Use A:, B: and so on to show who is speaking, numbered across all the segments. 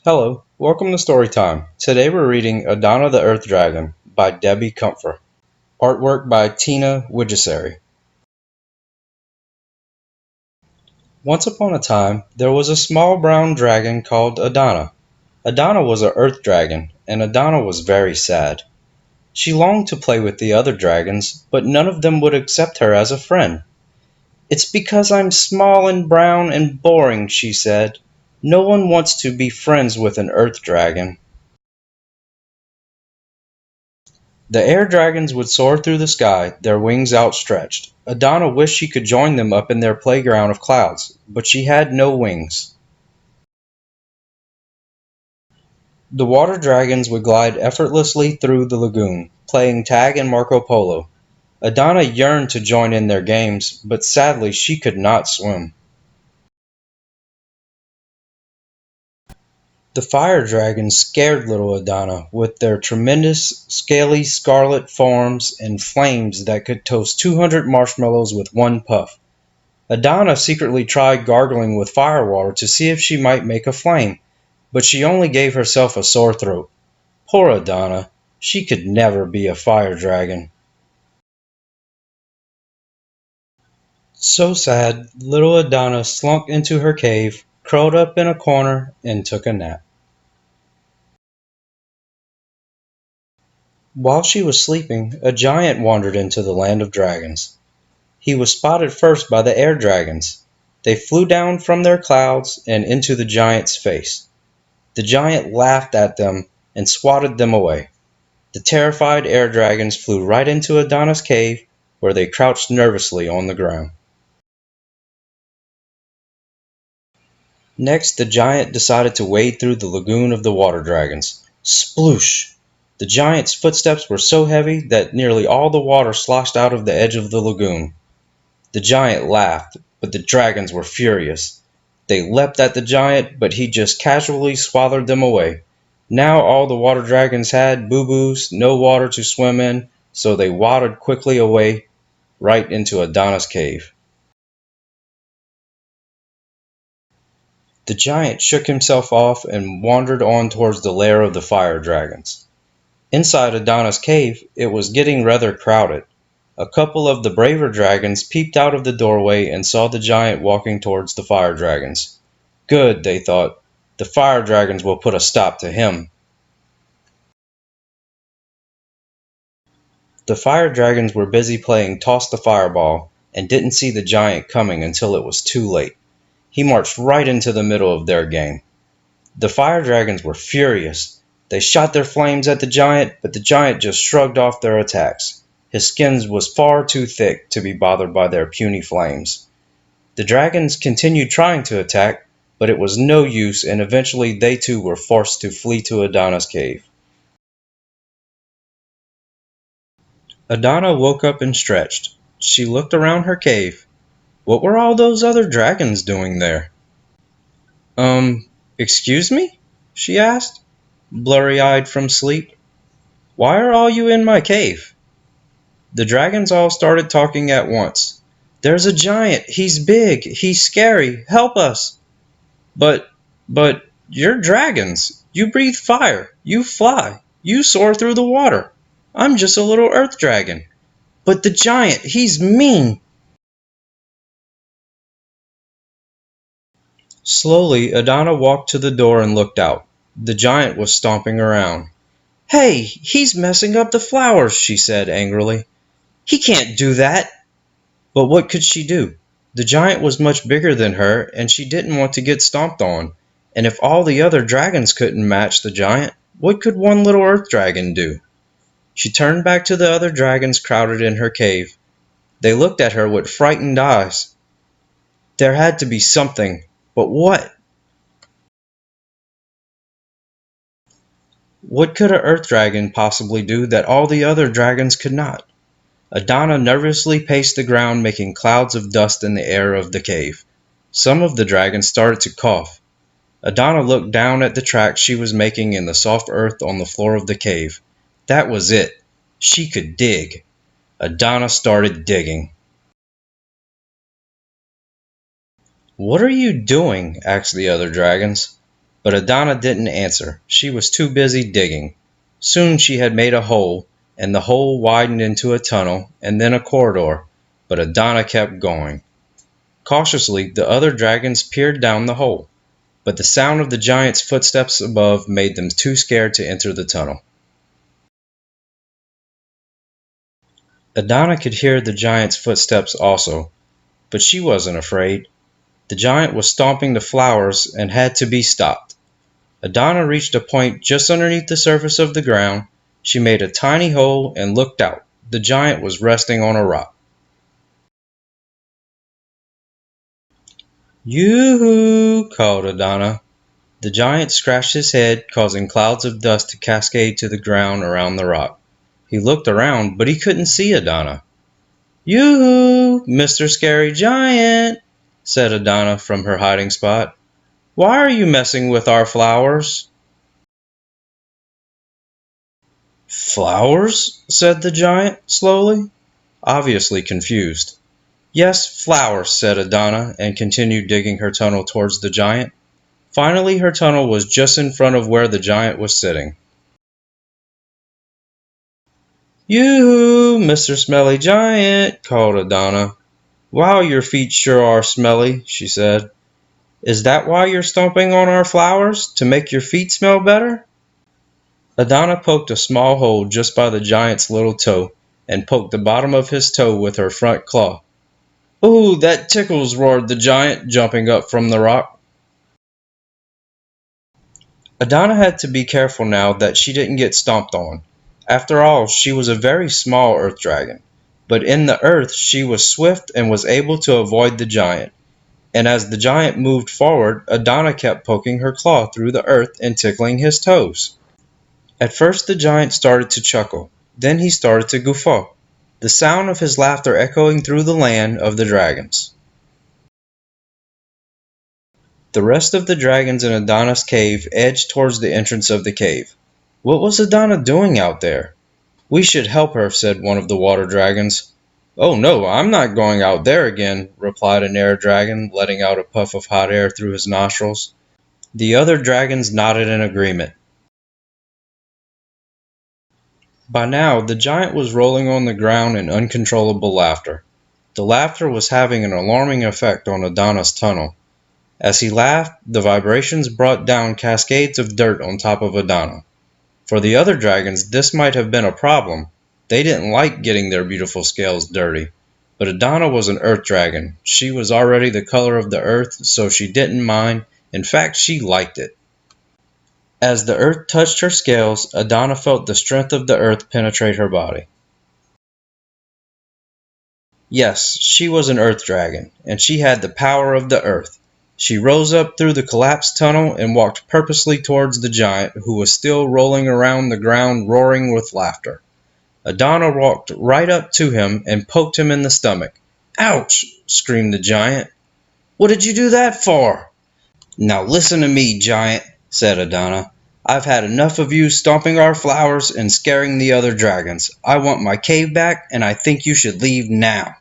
A: Hello, welcome to Storytime. Today we're reading Adana the Earth Dragon by Debbie Kupfer. Artwork by Wijesiri. Once upon a time, there was a small brown dragon called Adana. Adana was an earth dragon, and Adana was very sad. She longed to play with the other dragons, but none of them would accept her as a friend. "It's because I'm small and brown and boring," she said. "No one wants to be friends with an earth dragon." The air dragons would soar through the sky, their wings outstretched. Adana wished she could join them up in their playground of clouds, but she had no wings. The water dragons would glide effortlessly through the lagoon, playing tag and Marco Polo. Adana yearned to join in their games, but sadly she could not swim. The fire dragons scared little Adana with their tremendous, scaly scarlet forms and flames that could toast 200 marshmallows with one puff. Adana secretly tried gargling with firewater to see if she might make a flame, but she only gave herself a sore throat. Poor Adana, she could never be a fire dragon. So sad, little Adana slunk into her cave, curled up in a corner, and took a nap. While she was sleeping, a giant wandered into the land of dragons. He was spotted first by the air dragons. They flew down from their clouds and into the giant's face. The giant laughed at them and swatted them away. The terrified air dragons flew right into Adana's cave, where they crouched nervously on the ground. Next, the giant decided to wade through the lagoon of the water dragons. Sploosh! The giant's footsteps were so heavy that nearly all the water sloshed out of the edge of the lagoon. The giant laughed, but the dragons were furious. They leapt at the giant, but he just casually swallowed them away. Now all the water dragons had boo-boos, no water to swim in, so they waddled quickly away right into Adana's cave. The giant shook himself off and wandered on towards the lair of the fire dragons. Inside Adana's cave, it was getting rather crowded. A couple of the braver dragons peeped out of the doorway and saw the giant walking towards the fire dragons. Good, they thought. The fire dragons will put a stop to him. The fire dragons were busy playing toss the fireball and didn't see the giant coming until it was too late. He marched right into the middle of their game. The fire dragons were furious. They shot their flames at the giant, but the giant just shrugged off their attacks. His skin was far too thick to be bothered by their puny flames. The dragons continued trying to attack, but it was no use, and eventually they too were forced to flee to Adana's cave. Adana woke up and stretched. She looked around her cave. What were all those other dragons doing there? Excuse me? She asked, blurry-eyed from sleep. Why are all you in my cave? The dragons all started talking at once. There's a giant. He's big. He's scary. Help us. But, but, you're dragons. You breathe fire. You fly. You soar through the water. I'm just a little earth dragon. But the giant, he's mean. Slowly, Adana walked to the door and looked out. The giant was stomping around. Hey, he's messing up the flowers, she said angrily. He can't do that. But what could she do? The giant was much bigger than her, and she didn't want to get stomped on. And if all the other dragons couldn't match the giant, what could one little earth dragon do? She turned back to the other dragons crowded in her cave. They looked at her with frightened eyes. There had to be something, but what? What could an earth dragon possibly do that all the other dragons could not? Adana nervously paced the ground, making clouds of dust in the air of the cave. Some of the dragons started to cough. Adana looked down at the tracks she was making in the soft earth on the floor of the cave. That was it. She could dig. Adana started digging. What are you doing? Asked the other dragons. But Adana didn't answer. She was too busy digging. Soon she had made a hole, and the hole widened into a tunnel and then a corridor, but Adana kept going. Cautiously, the other dragons peered down the hole, but the sound of the giant's footsteps above made them too scared to enter the tunnel. Adana could hear the giant's footsteps also, but she wasn't afraid. The giant was stomping the flowers and had to be stopped. Adana reached a point just underneath the surface of the ground. She made a tiny hole and looked out. The giant was resting on a rock. "Yoo-hoo!" called Adana. The giant scratched his head, causing clouds of dust to cascade to the ground around the rock. He looked around, but he couldn't see Adana. "Yoo-hoo, Mr. Scary Giant," said Adana from her hiding spot. "Why are you messing with our flowers?" "Flowers?" said the giant, slowly, obviously confused. "Yes, flowers," said Adana, and continued digging her tunnel towards the giant. Finally, her tunnel was just in front of where the giant was sitting. "Yoo-hoo, Mr. Smelly Giant," called Adana. "Wow, your feet sure are smelly," she said. "Is that why you're stomping on our flowers, to make your feet smell better?" Adana poked a small hole just by the giant's little toe, and poked the bottom of his toe with her front claw. "Ooh, that tickles," roared the giant, jumping up from the rock. Adana had to be careful now that she didn't get stomped on. After all, she was a very small earth dragon. But in the earth, she was swift and was able to avoid the giant. And as the giant moved forward, Adana kept poking her claw through the earth and tickling his toes. At first the giant started to chuckle. Then he started to guffaw, the sound of his laughter echoing through the land of the dragons. The rest of the dragons in Adana's cave edged towards the entrance of the cave. What was Adana doing out there? "We should help her," said one of the water dragons. "Oh no, I'm not going out there again," replied an air dragon, letting out a puff of hot air through his nostrils. The other dragons nodded in agreement. By now, the giant was rolling on the ground in uncontrollable laughter. The laughter was having an alarming effect on Adana's tunnel. As he laughed, the vibrations brought down cascades of dirt on top of Adana. For the other dragons, this might have been a problem. They didn't like getting their beautiful scales dirty. But Adana was an earth dragon. She was already the color of the earth, so she didn't mind. In fact, she liked it. As the earth touched her scales, Adana felt the strength of the earth penetrate her body. Yes, she was an earth dragon, and she had the power of the earth. She rose up through the collapsed tunnel and walked purposely towards the giant, who was still rolling around the ground roaring with laughter. Adana walked right up to him and poked him in the stomach. "Ouch!" screamed the giant. "What did you do that for?" "Now listen to me, giant," said Adana. "I've had enough of you stomping our flowers and scaring the other dragons. I want my cave back, and I think you should leave now."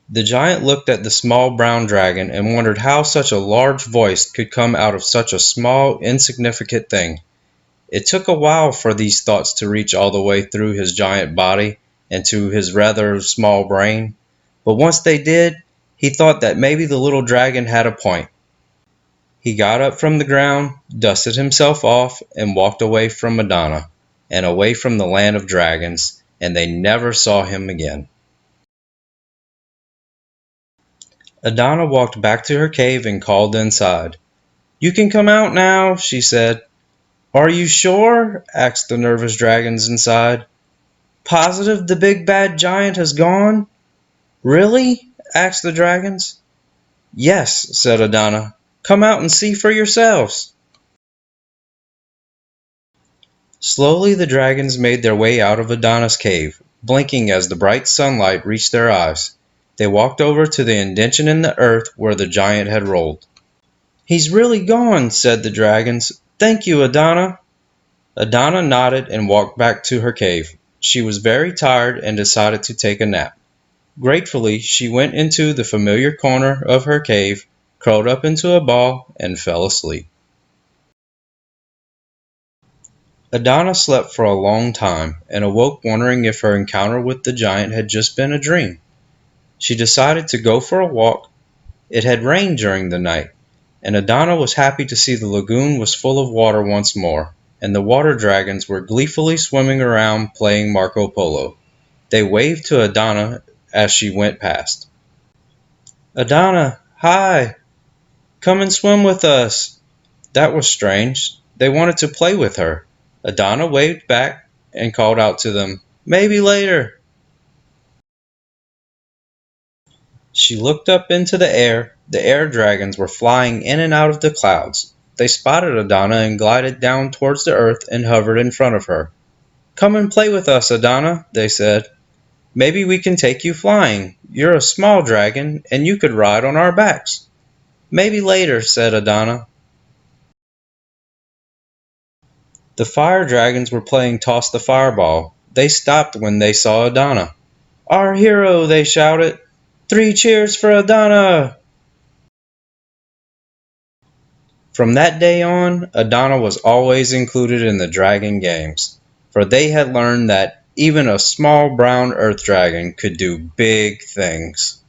A: The giant looked at the small brown dragon and wondered how such a large voice could come out of such a small, insignificant thing. It took a while for these thoughts to reach all the way through his giant body and to his rather small brain. But once they did, he thought that maybe the little dragon had a point. He got up from the ground, dusted himself off, and walked away from Adana, and away from the land of dragons, and they never saw him again. Adana walked back to her cave and called inside. "You can come out now," she said. "Are you sure?" asked the nervous dragons inside. "Positive the big bad giant has gone?" "Really?" asked the dragons. "Yes," said Adana. "Come out and see for yourselves." Slowly the dragons made their way out of Adana's cave, blinking as the bright sunlight reached their eyes. They walked over to the indention in the earth where the giant had rolled. "He's really gone," said the dragons. "Thank you, Adana." Adana nodded and walked back to her cave. She was very tired and decided to take a nap. Gratefully, she went into the familiar corner of her cave, curled up into a ball, and fell asleep. Adana slept for a long time and awoke wondering if her encounter with the giant had just been a dream. She decided to go for a walk. It had rained during the night, and Adana was happy to see the lagoon was full of water once more, and the water dragons were gleefully swimming around playing Marco Polo. They waved to Adana as she went past. Adana, hi! Come and swim with us! That was strange. They wanted to play with her. Adana waved back and called out to them, Maybe later! She looked up into the air. The air dragons were flying in and out of the clouds. They spotted Adana and glided down towards the earth and hovered in front of her. Come and play with us, Adana, they said. Maybe we can take you flying. You're a small dragon, and you could ride on our backs. Maybe later, said Adana. The fire dragons were playing Toss the Fireball. They stopped when they saw Adana. Our hero, they shouted. 3 cheers for Adana! From that day on, Adana was always included in the dragon games, for they had learned that even a small brown earth dragon could do big things.